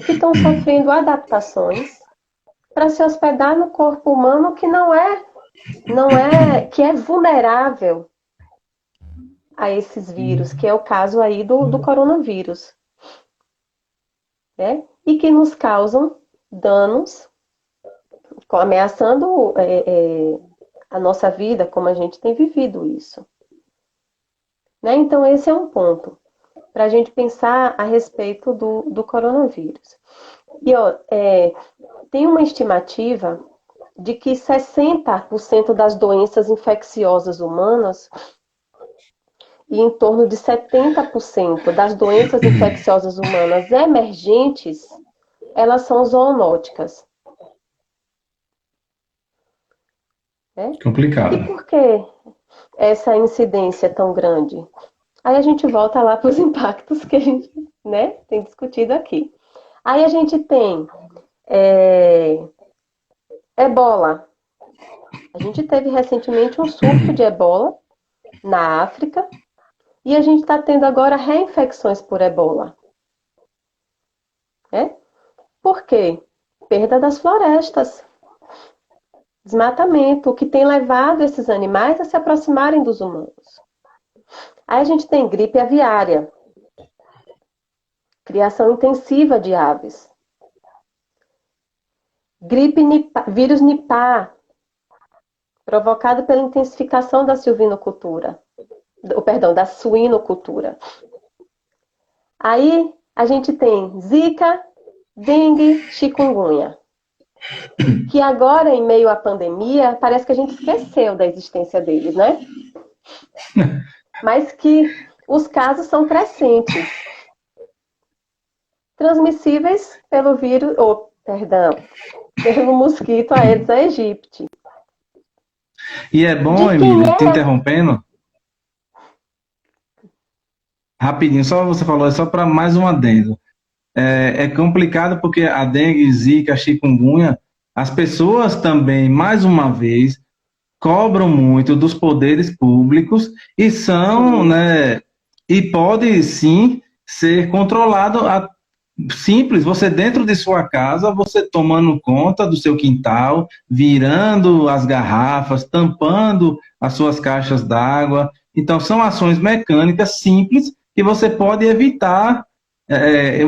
que estão sofrendo adaptações para se hospedar no corpo humano que que é vulnerável a esses vírus, que é o caso aí do coronavírus, né? E que nos causam danos, ameaçando a nossa vida, como a gente tem vivido isso. Né? Então, esse é um ponto para a gente pensar a respeito do coronavírus. E tem uma estimativa de que 60% das doenças infecciosas humanas e em torno de 70% das doenças infecciosas humanas emergentes, elas são zoonóticas. Né? Complicado. E por que essa incidência é tão grande? Aí a gente volta lá para os impactos que a gente, né, tem discutido aqui. Aí a gente tem ebola. A gente teve recentemente um surto de ebola na África e a gente está tendo agora reinfecções por ebola. Né? Por quê? Perda das florestas. Desmatamento, o que tem levado esses animais a se aproximarem dos humanos. Aí a gente tem gripe aviária, criação intensiva de aves. Vírus Nipah, provocado pela intensificação da silvinocultura, da suinocultura. Aí a gente tem Zika, dengue, chikungunya. Que agora, em meio à pandemia, parece que a gente esqueceu da existência deles, né? Mas que os casos são crescentes. Transmissíveis pelo pelo mosquito Aedes aegypti. E é bom, Emília, te interrompendo, rapidinho, só você falou, é só para mais um adendo. É complicado porque a dengue, zika, chikungunya, as pessoas também, mais uma vez, cobram muito dos poderes públicos e são, né, e pode sim ser controlado simples, você dentro de sua casa, você tomando conta do seu quintal, virando as garrafas, tampando as suas caixas d'água. Então, são ações mecânicas simples que você pode evitar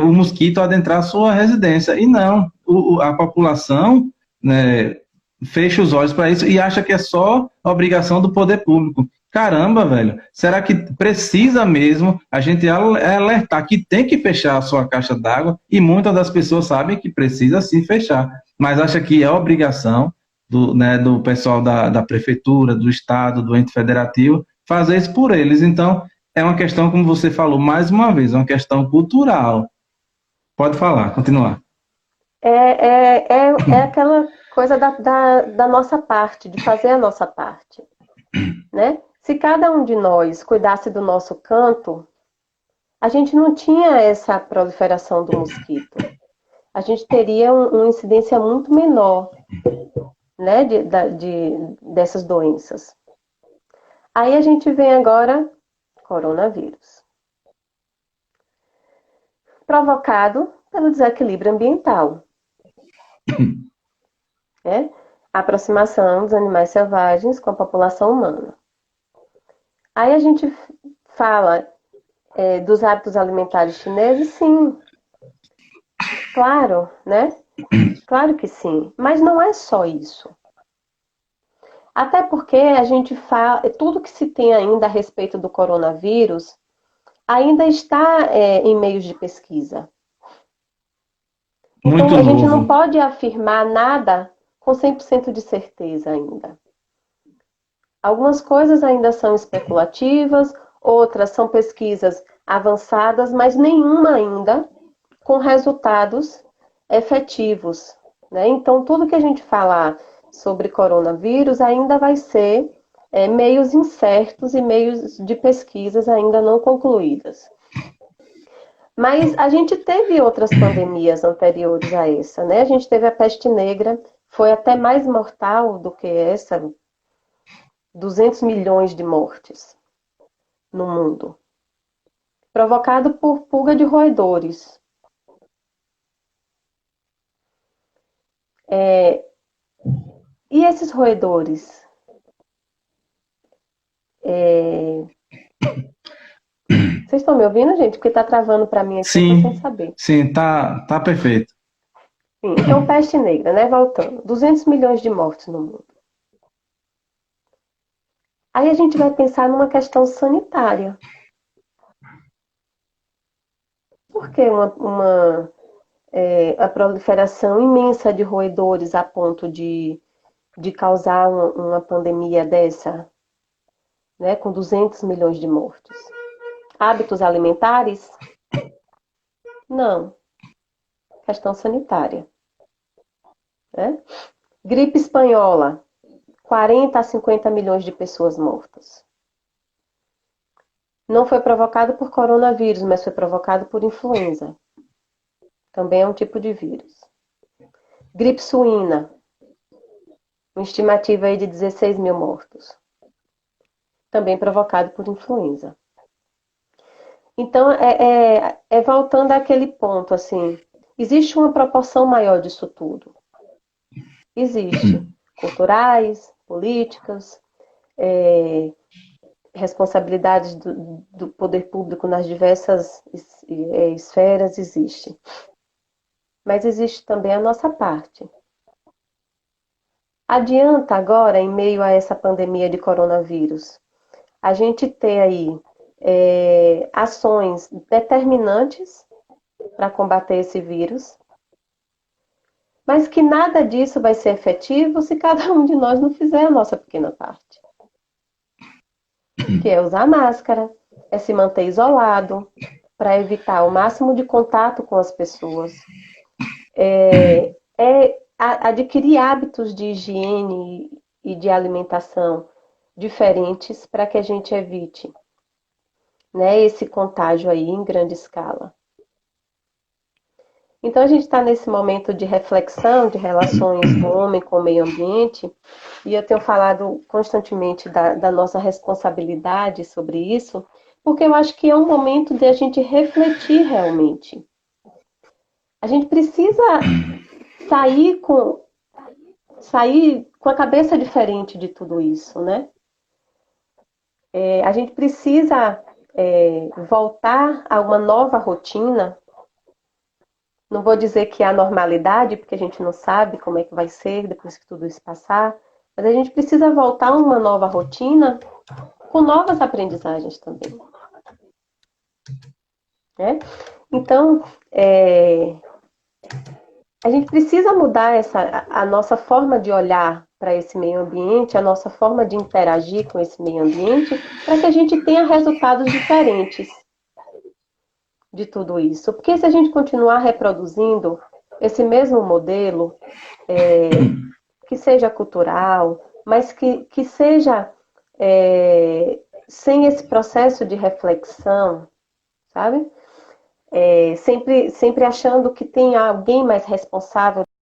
o mosquito adentrar a sua residência. E não, a população, né, fecha os olhos para isso e acha que é só obrigação do poder público. Caramba, velho, será que precisa mesmo a gente alertar que tem que fechar a sua caixa d'água? E muitas das pessoas sabem que precisa sim fechar, mas acha que é obrigação do pessoal da prefeitura, do estado, do ente federativo, fazer isso por eles. Então, é uma questão, como você falou, mais uma vez, uma questão cultural. Pode falar, continuar. É aquela coisa da nossa parte, de fazer a nossa parte. Né? Se cada um de nós cuidasse do nosso canto, a gente não tinha essa proliferação do mosquito. A gente teria uma incidência muito menor, né, dessas doenças. Aí a gente vem agora, coronavírus. Provocado pelo desequilíbrio ambiental. Né? A aproximação dos animais selvagens com a população humana. Aí a gente fala dos hábitos alimentares chineses, sim. Claro, né? Claro que sim. Mas não é só isso. Até porque a gente fala, tudo que se tem ainda a respeito do coronavírus ainda está em meios de pesquisa. Então, Muito a gente não novo. pode afirmar nada com 100% de certeza ainda. Algumas coisas ainda são especulativas, outras são pesquisas avançadas, mas nenhuma ainda com resultados efetivos. Né? Então, tudo que a gente falar sobre coronavírus ainda vai ser meios incertos e meios de pesquisas ainda não concluídas. Mas a gente teve outras pandemias anteriores a essa, né? A gente teve a peste negra, foi até mais mortal do que essa, 200 milhões de mortes no mundo, provocado por pulga de roedores. E esses roedores? Vocês estão me ouvindo, gente? Porque está travando para mim aqui, eu estou sem Sim, saber. sim, tá perfeito. Sim, então, peste negra, né? Voltando. 200 milhões de mortes no mundo. Aí a gente vai pensar numa questão sanitária. Por que a proliferação imensa de roedores a ponto de causar uma pandemia dessa, né, com 200 milhões de mortes? Hábitos alimentares? Não. Questão sanitária. Né? Gripe espanhola, 40 a 50 milhões de pessoas mortas. Não foi provocado por coronavírus, mas foi provocado por influenza. Também é um tipo de vírus. Gripe suína, uma estimativa aí de 16 mil mortos. Também provocado por influenza. Então, voltando àquele ponto, assim, existe uma proporção maior disso tudo. Existe. Culturais, políticas, responsabilidades do poder público nas diversas esferas, existe. Mas existe também a nossa parte. Adianta agora, em meio a essa pandemia de coronavírus, a gente ter aí ações determinantes para combater esse vírus, mas que nada disso vai ser efetivo se cada um de nós não fizer a nossa pequena parte. Que é usar máscara, é se manter isolado, para evitar o máximo de contato com as pessoas. Adquirir hábitos de higiene e de alimentação diferentes para que a gente evite, né, esse contágio aí em grande escala. Então a gente está nesse momento de reflexão de relações do homem com o meio ambiente, e eu tenho falado constantemente da nossa responsabilidade sobre isso, porque eu acho que é um momento de a gente refletir realmente. A gente precisa sair com a cabeça diferente de tudo isso, né? A gente precisa voltar a uma nova rotina. Não vou dizer que é a normalidade, porque a gente não sabe como é que vai ser depois que tudo isso passar, mas a gente precisa voltar a uma nova rotina com novas aprendizagens também. Né? Então, a gente precisa mudar a nossa forma de olhar para esse meio ambiente, a nossa forma de interagir com esse meio ambiente, para que a gente tenha resultados diferentes de tudo isso. Porque se a gente continuar reproduzindo esse mesmo modelo, que seja cultural, mas que seja sem esse processo de reflexão, sabe? Sempre achando que tem alguém mais responsável